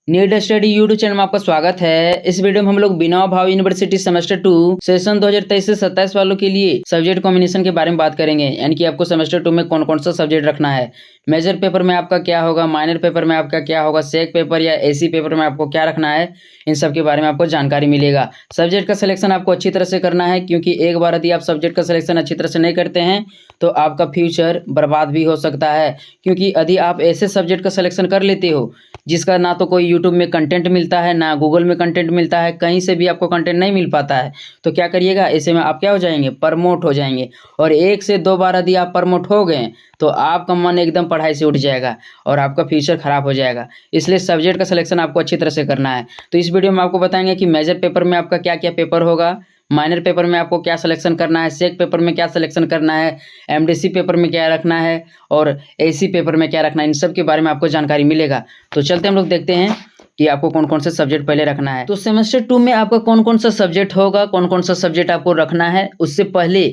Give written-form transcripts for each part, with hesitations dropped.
Need study YouTube channel में आपका स्वागत है। इस वीडियो में हम लोग बिना भाव यूनिवर्सिटी सेमेस्टर 2 सेशन 2023 से 27 वालों के लिए सब्जेक्ट कॉम्बिनेशन के बारे में बात करेंगे। यानी कि आपको सेमेस्टर 2 में कौन कौन सा सब्जेक्ट रखना है, मेजर पेपर में आपका क्या होगा, माइनर पेपर में आपका क्या होगा, सेक पेपर या एसी पेपर में आपको क्या रखना है, इन सब के बारे में आपको जानकारी मिलेगा। सब्जेक्ट का सिलेक्शन आपको अच्छी तरह से करना है, क्योंकि एक बार यदि आप सब्जेक्ट का सिलेक्शन अच्छी तरह से नहीं करते हैं तो आपका फ्यूचर बर्बाद भी हो सकता है। क्योंकि यदि आप ऐसे सब्जेक्ट का सिलेक्शन कर लेते हो जिसका ना तो कोई यूट्यूब में कंटेंट मिलता है, ना गूगल में कंटेंट मिलता है, कहीं से भी आपको कंटेंट नहीं मिल पाता है, तो क्या करिएगा, ऐसे में आप क्या हो जाएंगे, प्रमोट हो जाएंगे। और एक से दो बार यदि आप प्रमोट हो गए तो आपका मन एकदम पढ़ाई से उठ जाएगा और आपका फ्यूचर खराब हो जाएगा। इसलिए सब्जेक्ट का सिलेक्शन आपको अच्छी तरह से करना है। तो इस वीडियो में आपको बताएंगे कि मेजर पेपर में आपका क्या क्या पेपर होगा, माइनर पेपर में आपको क्या सिलेक्शन करना है, सेक पेपर में क्या सिलेक्शन करना है, एमडीसी पेपर में क्या रखना है और एसी पेपर में क्या रखना है, इन सब के बारे में आपको जानकारी मिलेगा। तो चलते हम लोग देखते हैं कि आपको कौन कौन से सब्जेक्ट पहले रखना है। तो सेमेस्टर 2 में आपका कौन कौन सा सब्जेक्ट होगा, कौन कौन सा सब्जेक्ट आपको रखना है, उससे पहले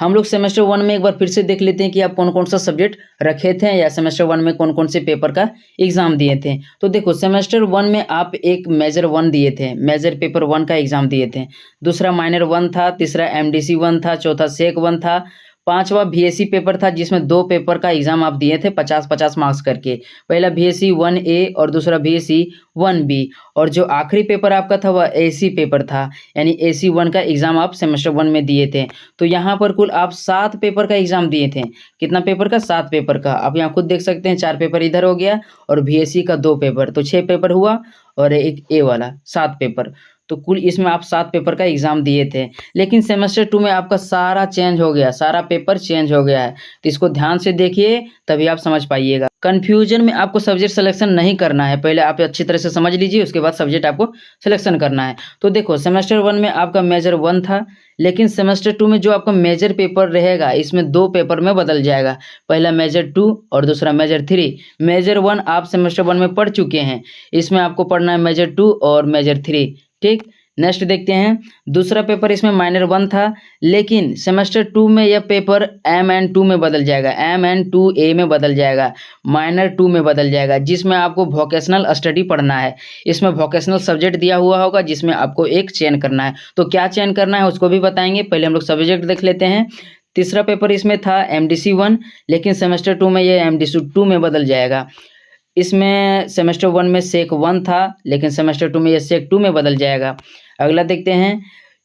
हम लोग सेमेस्टर 1 में एक बार फिर से देख लेते हैं कि आप कौन कौन सा सब्जेक्ट रखे थे या सेमेस्टर 1 में कौन कौन से पेपर का एग्जाम दिए थे। तो देखो, सेमेस्टर 1 में आप एक मेजर 1 दिए थे, मेजर पेपर 1 का एग्जाम दिए थे, दूसरा माइनर 1 था, तीसरा एमडीसी 1 था, चौथा सेक 1 था, पांचवा बीएससी पेपर था जिसमें दो पेपर का एग्जाम आप दिए थे 50-50 मार्क्स करके। पहला बीएससी 1A और दूसरा बीएससी 1B, और जो आखिरी पेपर आपका था वह एसी पेपर था, यानी एसी 1 का एग्जाम आप सेमेस्टर 1 में दिए थे। तो यहाँ पर कुल आप 7 पेपर का एग्जाम दिए थे। कितना पेपर का? 7 पेपर का। आप यहाँ खुद देख सकते हैं, 4 पेपर इधर हो गया और बीएससी का 2 पेपर, तो 6 पेपर हुआ और एक ए वाला 7 पेपर। तो कुल इसमें आप 7 पेपर का एग्जाम दिए थे। लेकिन सेमेस्टर 2 में आपका सारा चेंज हो गया, सारा पेपर चेंज हो गया है। तो इसको ध्यान से देखिए, तभी आप समझ पाइएगा। कंफ्यूजन में आपको सब्जेक्ट सिलेक्शन नहीं करना है, पहले आप अच्छी तरह से समझ लीजिए, उसके बाद सब्जेक्ट आपको सिलेक्शन करना है। तो देखो, सेमेस्टर 1 में आपका मेजर 1 था, लेकिन सेमेस्टर 2 में जो आपका मेजर पेपर रहेगा इसमें 2 पेपर में बदल जाएगा। पहला मेजर 2 और दूसरा मेजर 3। मेजर 1 आप सेमेस्टर 1 में पढ़ चुके हैं, इसमें आपको पढ़ना है मेजर 2 और मेजर 3। ठीक, नेक्स्ट देखते हैं। दूसरा पेपर इसमें माइनर 1 था, लेकिन सेमेस्टर 2 में यह पेपर MN2 में बदल जाएगा, MN2A में बदल जाएगा, माइनर 2 में बदल जाएगा, जिसमें आपको वोकेशनल स्टडी पढ़ना है। इसमें वोकेशनल सब्जेक्ट दिया हुआ होगा जिसमें आपको एक चयन करना है। तो क्या चयन करना है उसको भी बताएंगे, पहले हम लोग सब्जेक्ट देख लेते हैं। तीसरा पेपर इसमें था MDC 1, लेकिन सेमेस्टर 2 में यह MDC 2 में बदल जाएगा। इसमें सेमेस्टर 1 में सेक 1 था, लेकिन सेमेस्टर 2 में यह सेक 2 में बदल जाएगा। अगला देखते हैं,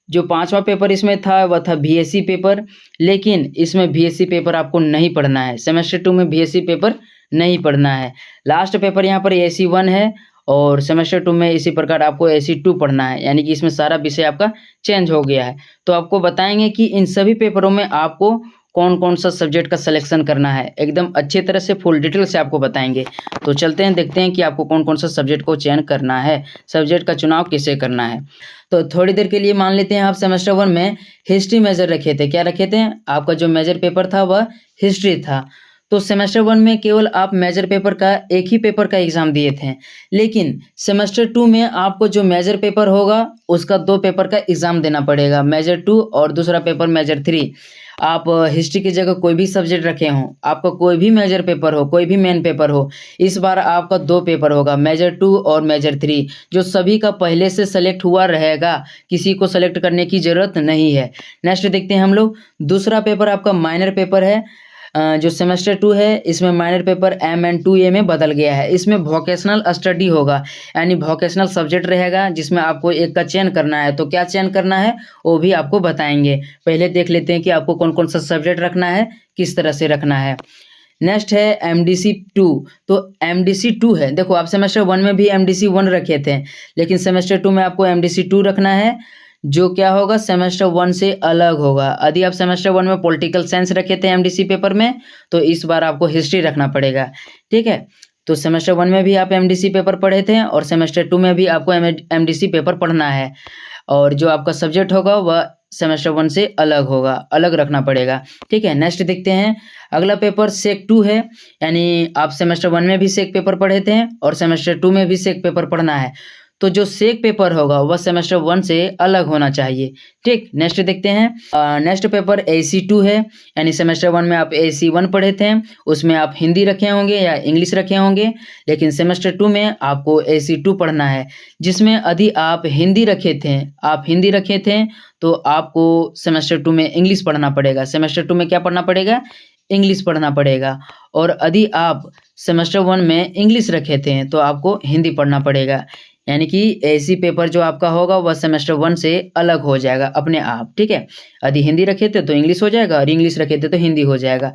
जो 5वां पेपर इसमें था वह था बीएससी पेपर, लेकिन इसमें बीएससी पेपर आपको नहीं पढ़ना है, सेमेस्टर 2 में बीएससी पेपर नहीं पढ़ना है। लास्ट पेपर यहाँ पर एसी 1 है और सेमेस्टर 2 में इसी प्रकार आपको एसी 2 पढ़ना है, यानी कि इसमें सारा विषय आपका चेंज हो गया है। तो आपको बताएंगे कि इन सभी पेपरों में आपको कौन कौन सा सब्जेक्ट का सिलेक्शन करना है, एकदम अच्छे तरह से फुल डिटेल से आपको बताएंगे। तो चलते हैं, देखते हैं कि आपको कौन कौन सा सब्जेक्ट को चयन करना है, सब्जेक्ट का चुनाव कैसे करना है। तो थोड़ी देर के लिए मान लेते हैं आप सेमेस्टर 1 में हिस्ट्री मेजर रखे थे। क्या रखे थे? आपका जो मेजर पेपर था वह हिस्ट्री था। तो सेमेस्टर 1 में केवल आप मेजर पेपर का एक ही पेपर का एग्जाम दिए थे, लेकिन सेमेस्टर 2 में आपको जो मेजर पेपर होगा उसका 2 पेपर का एग्जाम देना पड़ेगा, मेजर 2 और दूसरा पेपर मेजर 3। आप हिस्ट्री की जगह कोई भी सब्जेक्ट रखे हों, आपका कोई भी मेजर पेपर हो, कोई भी मेन पेपर हो, इस बार आपका 2 पेपर होगा, मेजर 2 और मेजर 3, जो सभी का पहले से सेलेक्ट हुआ रहेगा, किसी को सेलेक्ट करने की ज़रूरत नहीं है। नेक्स्ट देखते हैं हम लोग, दूसरा पेपर आपका माइनर पेपर है। जो सेमेस्टर 2 है इसमें माइनर पेपर MN2A में बदल गया है। इसमें वोकेशनल स्टडी होगा, यानी वोकेशनल सब्जेक्ट रहेगा जिसमें आपको एक का चयन करना है। तो क्या चयन करना है वो भी आपको बताएंगे। पहले देख लेते हैं कि आपको कौन कौन सा सब्जेक्ट रखना है, किस तरह से रखना है। नेक्स्ट है MDC 2। तो MDC 2 है, देखो आप सेमेस्टर 1 में भी MDC 1 रखे थे, लेकिन सेमेस्टर 2 में आपको MDC 2 रखना है, जो क्या होगा, सेमेस्टर 1 से अलग होगा। यदि आप सेमेस्टर 1 में पॉलिटिकल साइंस रखे थे MDC पेपर में, तो इस बार आपको हिस्ट्री रखना पड़ेगा। ठीक है, तो सेमेस्टर 1 में भी आप MDC पेपर पढ़े थे और सेमेस्टर 2 में भी आपको MDC पेपर पढ़ना है, और जो आपका सब्जेक्ट होगा वह सेमेस्टर 1 से अलग होगा, अलग रखना पड़ेगा। ठीक है, नेक्स्ट देखते हैं। अगला पेपर सेक 2 है, यानी आप सेमेस्टर 1 में भी सेक पेपर पढ़े थे और सेमेस्टर 2 में भी सेक पेपर पढ़ना है। तो जो सेक पेपर होगा वह सेमेस्टर 1 से अलग होना चाहिए। ठीक, नेक्स्ट देखते हैं। नेक्स्ट पेपर AC2 है, यानी सेमेस्टर 1 में आप AC1 पढ़े थे, उसमें आप हिंदी रखे होंगे या इंग्लिश रखे होंगे, लेकिन सेमेस्टर 2 में आपको AC2 पढ़ना है, जिसमें यदि आप हिंदी रखे थे तो आपको सेमेस्टर 2 में इंग्लिश पढ़ना पड़ेगा। सेमेस्टर 2 में क्या पढ़ना पड़ेगा? इंग्लिश पढ़ना पड़ेगा। और यदि आप सेमेस्टर 1 में इंग्लिश रखे थे तो आपको हिंदी पढ़ना पड़ेगा, यानी कि ऐसी पेपर जो आपका होगा वह सेमेस्टर 1 से अलग हो जाएगा अपने आप। ठीक है, यदि हिंदी रखे थे तो इंग्लिश हो जाएगा और इंग्लिश रखे थे तो हिंदी हो जाएगा।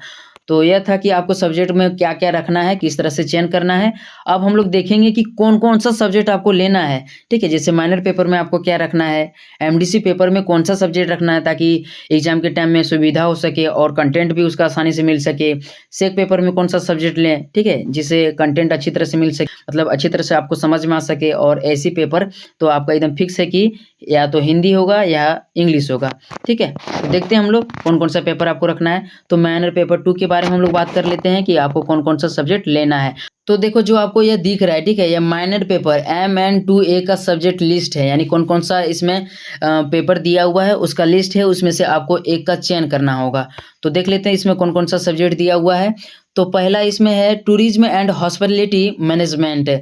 तो यह था कि आपको सब्जेक्ट में क्या क्या रखना है, किस तरह से चयन करना है। अब हम लोग देखेंगे कि कौन कौन सा सब्जेक्ट आपको लेना है। ठीक है, जैसे माइनर पेपर में आपको क्या रखना है, MDC पेपर में कौन सा सब्जेक्ट रखना है ताकि एग्जाम के टाइम में सुविधा हो सके और कंटेंट भी उसका आसानी से मिल सके। सेक पेपर में कौन सा सब्जेक्ट लें, ठीक है, जिससे कंटेंट अच्छी तरह से मिल सके, मतलब अच्छी तरह से आपको समझ में आ सके। और ऐसी पेपर तो आपका एकदम फिक्स है कि या तो हिंदी होगा या इंग्लिश होगा। ठीक है, तो देखते हैं हम लोग कौन कौन सा पेपर आपको रखना है। तो माइनर पेपर 2 के बारे में हम लोग बात कर लेते हैं कि आपको कौन कौन सा सब्जेक्ट लेना है। तो देखो, जो आपको यह दिख रहा है, ठीक है, यह माइनर पेपर MN2A का सब्जेक्ट लिस्ट है, यानी कौन कौन सा इसमें पेपर दिया हुआ है उसका लिस्ट है, उसमें से आपको एक का चयन करना होगा। तो देख लेते हैं इसमें कौन कौन सा सब्जेक्ट दिया हुआ है। तो पहला इसमें है टूरिज्म एंड हॉस्पिटैलिटी मैनेजमेंट।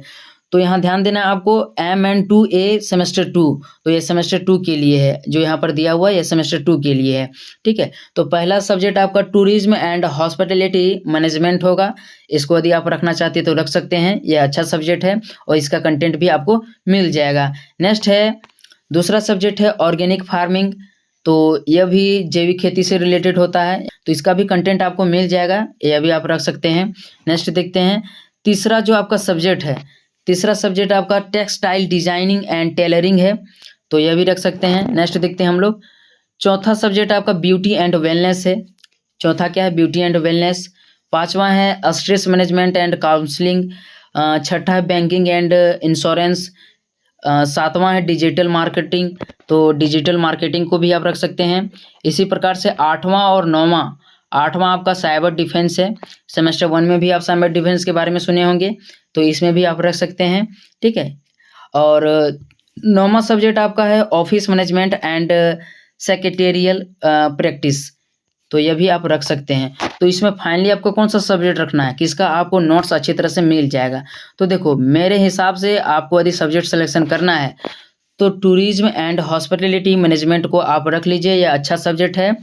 तो यहाँ ध्यान देना आपको, MN2A सेमेस्टर 2, तो ये सेमेस्टर 2 के लिए है, जो यहाँ पर दिया हुआ है ये सेमेस्टर 2 के लिए है। ठीक है, तो पहला सब्जेक्ट आपका टूरिज्म एंड हॉस्पिटैलिटी मैनेजमेंट होगा। इसको यदि आप रखना चाहते हैं तो रख सकते हैं, ये अच्छा सब्जेक्ट है और इसका कंटेंट भी आपको मिल जाएगा। नेक्स्ट है, दूसरा सब्जेक्ट है ऑर्गेनिक फार्मिंग। तो यह भी जैविक खेती से रिलेटेड होता है, तो इसका भी कंटेंट आपको मिल जाएगा, यह भी आप रख सकते हैं। नेक्स्ट देखते हैं, तीसरा जो आपका सब्जेक्ट है, तीसरा सब्जेक्ट आपका टेक्सटाइल डिजाइनिंग एंड टेलरिंग है, तो यह भी रख सकते हैं। नेक्स्ट देखते हैं हम लोग, चौथा सब्जेक्ट आपका ब्यूटी एंड वेलनेस है। चौथा क्या है? Beauty and wellness. पांचवा है स्ट्रेस मैनेजमेंट एंड काउंसलिंग। छठा है बैंकिंग एंड इंश्योरेंस। सातवां है डिजिटल मार्केटिंग, तो डिजिटल मार्केटिंग को भी आप रख सकते हैं। इसी प्रकार से आठवां और नौवां, आठवां आपका साइबर डिफेंस है। सेमेस्टर 1 में भी आप साइबर डिफेंस के बारे में सुने होंगे, तो इसमें भी आप रख सकते हैं। ठीक है, और नौवां सब्जेक्ट आपका है office management and secretarial practice, तो यह भी आप रख सकते हैं। तो इसमें फाइनली आपको कौन सा सब्जेक्ट रखना है, किसका आपको नोट्स अच्छी तरह से मिल जाएगा। तो देखो, मेरे हिसाब से आपको यदि सब्जेक्ट सिलेक्शन करना है तो टूरिज्म एंड हॉस्पिटैलिटी मैनेजमेंट को आप रख लीजिए, यह अच्छा सब्जेक्ट है।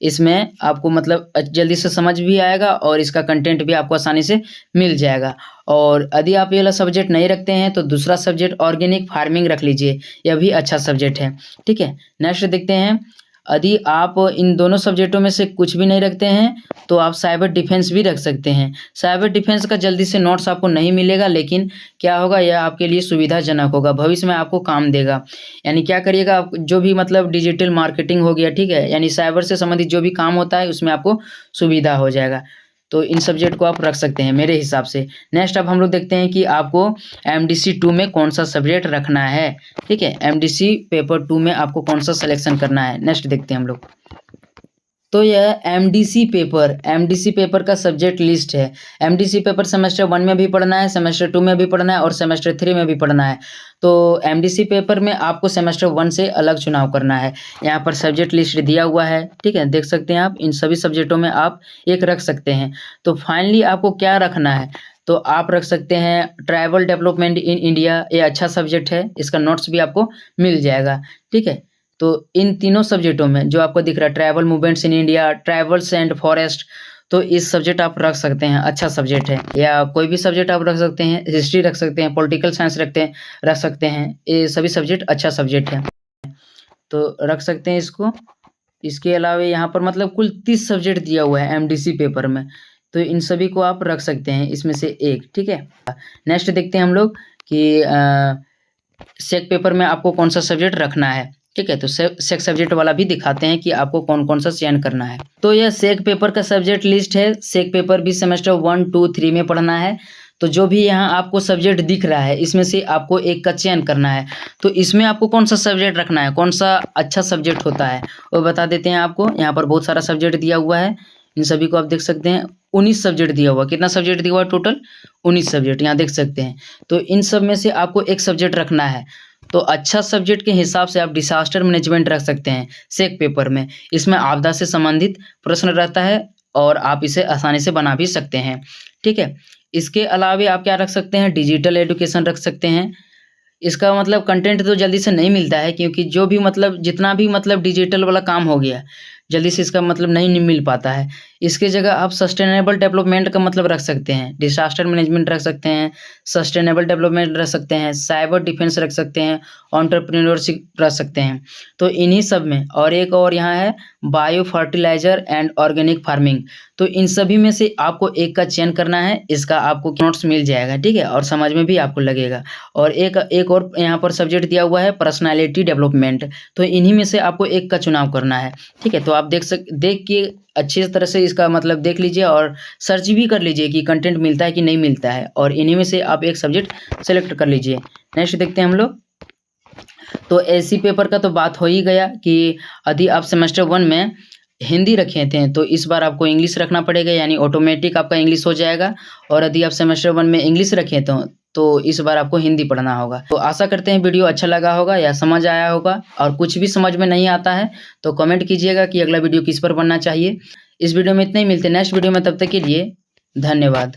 इसमें आपको मतलब जल्दी से समझ भी आएगा और इसका कंटेंट भी आपको आसानी से मिल जाएगा। और यदि आप ये वाला सब्जेक्ट नहीं रखते हैं तो दूसरा सब्जेक्ट ऑर्गेनिक फार्मिंग रख लीजिए, यह भी अच्छा सब्जेक्ट है। ठीक है, नेक्स्ट देखते हैं, यदि आप इन दोनों सब्जेक्टों में से कुछ भी नहीं रखते हैं तो आप साइबर डिफेंस भी रख सकते हैं। साइबर डिफेंस का जल्दी से नोट्स आपको नहीं मिलेगा, लेकिन क्या होगा, यह आपके लिए सुविधाजनक होगा, भविष्य में आपको काम देगा। यानी क्या करिएगा आप, जो भी मतलब डिजिटल मार्केटिंग हो गया, ठीक है, यानी साइबर से संबंधित जो भी काम होता है उसमें आपको सुविधा हो जाएगा। तो इन सब्जेक्ट को आप रख सकते हैं मेरे हिसाब से। नेक्स्ट अब हम लोग देखते हैं कि आपको MDC 2 में कौन सा सब्जेक्ट रखना है। ठीक है, MDC पेपर 2 में आपको कौन सा सिलेक्शन करना है, नेक्स्ट देखते हैं हम लोग। तो यह MDC पेपर का सब्जेक्ट लिस्ट है। MDC पेपर सेमेस्टर 1 में भी पढ़ना है, सेमेस्टर 2 में भी पढ़ना है और सेमेस्टर 3 में भी पढ़ना है। तो MDC पेपर में आपको सेमेस्टर 1 से अलग चुनाव करना है। यहाँ पर सब्जेक्ट लिस्ट दिया हुआ है, ठीक है, देख सकते हैं आप, इन सभी सब्जेक्टों में आप एक रख सकते हैं। तो फाइनली आपको क्या रखना है, तो आप रख सकते हैं ट्राइबल डेवलपमेंट इन इंडिया, ये अच्छा सब्जेक्ट है, इसका नोट्स भी आपको मिल जाएगा। ठीक है, तो इन तीनों सब्जेक्टों में जो आपको दिख रहा है, tribal movements in India, tribals and forest, तो इस सब्जेक्ट आप रख सकते हैं, अच्छा सब्जेक्ट है। या कोई भी सब्जेक्ट आप रख सकते हैं, हिस्ट्री रख सकते हैं, पॉलिटिकल साइंस रख सकते हैं, ये सभी सब्जेक्ट अच्छा सब्जेक्ट है, तो रख सकते हैं इसको। इसके अलावा यहाँ पर मतलब कुल 30 सब्जेक्ट दिया हुआ है MDC पेपर में, तो इन सभी को आप रख सकते हैं इसमें से एक। ठीक है, नेक्स्ट देखते हैं हम लोग कि सेक पेपर में आपको कौन सा सब्जेक्ट रखना है। ठीक है, तो सेक सब्जेक्ट वाला भी दिखाते हैं कि आपको कौन कौन सा चयन करना है। तो यह सेक पेपर का सब्जेक्ट लिस्ट है। सेक पेपर भी सेमेस्टर 1, 2, 3 में पढ़ना है। तो जो भी यहाँ आपको सब्जेक्ट दिख रहा है इसमें से आपको एक का चयन करना है। तो इसमें आपको कौन सा सब्जेक्ट रखना है, कौन सा अच्छा सब्जेक्ट होता है वो बता देते हैं आपको। यहाँ पर बहुत सारा सब्जेक्ट दिया हुआ है, इन सभी को आप देख सकते हैं। 19 सब्जेक्ट दिया हुआ, कितना सब्जेक्ट दिया हुआ टोटल? 19 सब्जेक्ट यहाँ देख सकते हैं। तो इन सब में से आपको एक सब्जेक्ट रखना है। तो अच्छा सब्जेक्ट के हिसाब से आप डिसास्टर मैनेजमेंट रख सकते हैं सेक पेपर में। इसमें आपदा से संबंधित प्रश्न रहता है और आप इसे आसानी से बना भी सकते हैं, ठीक है। इसके अलावे आप क्या रख सकते हैं, डिजिटल एजुकेशन रख सकते हैं। इसका मतलब कंटेंट तो जल्दी से नहीं मिलता है, क्योंकि जो भी मतलब जितना भी मतलब डिजिटल वाला काम हो गया, जल्दी से इसका मतलब नहीं मिल पाता है। इसके जगह आप सस्टेनेबल डेवलपमेंट का मतलब रख सकते हैं, डिसास्टर मैनेजमेंट रख सकते हैं, सस्टेनेबल डेवलपमेंट रख सकते हैं, साइबर डिफेंस रख सकते हैं, एंटरप्रेन्योरशिप रख सकते हैं। तो इन्हीं सब में और एक और यहाँ है bio fertiliser and organic farming. तो इन सभी में से आपको एक का चयन करना है, इसका आपको नोट्स मिल जाएगा, ठीक है, और समझ में भी आपको लगेगा। और एक और यहाँ पर सब्जेक्ट दिया हुआ है पर्सनालिटी डेवलपमेंट। तो इन्हीं में से आपको एक का चुनाव करना है, ठीक है। तो आप देख के अच्छी तरह से इसका मतलब देख लीजिए और सर्च भी कर लीजिए कि कंटेंट मिलता है कि नहीं मिलता है, और इन्हीं में से आप एक सब्जेक्ट सेलेक्ट कर लीजिए। नेक्स्ट देखते हैं हम लोग। तो एसी पेपर का तो बात हो ही गया कि यदि आप सेमेस्टर 1 में हिंदी रखे थे तो इस बार आपको इंग्लिश रखना पड़ेगा, यानी ऑटोमेटिक आपका इंग्लिश हो जाएगा। और यदि आप सेमेस्टर 1 में इंग्लिश रखे तो इस बार आपको हिंदी पढ़ना होगा। तो आशा करते हैं वीडियो अच्छा लगा होगा या समझ आया होगा, और कुछ भी समझ में नहीं आता है तो कमेंट कीजिएगा कि अगला वीडियो किस पर बनना चाहिए। इस वीडियो में इतना ही, मिलते हैं नेक्स्ट वीडियो में, तब तक के लिए धन्यवाद।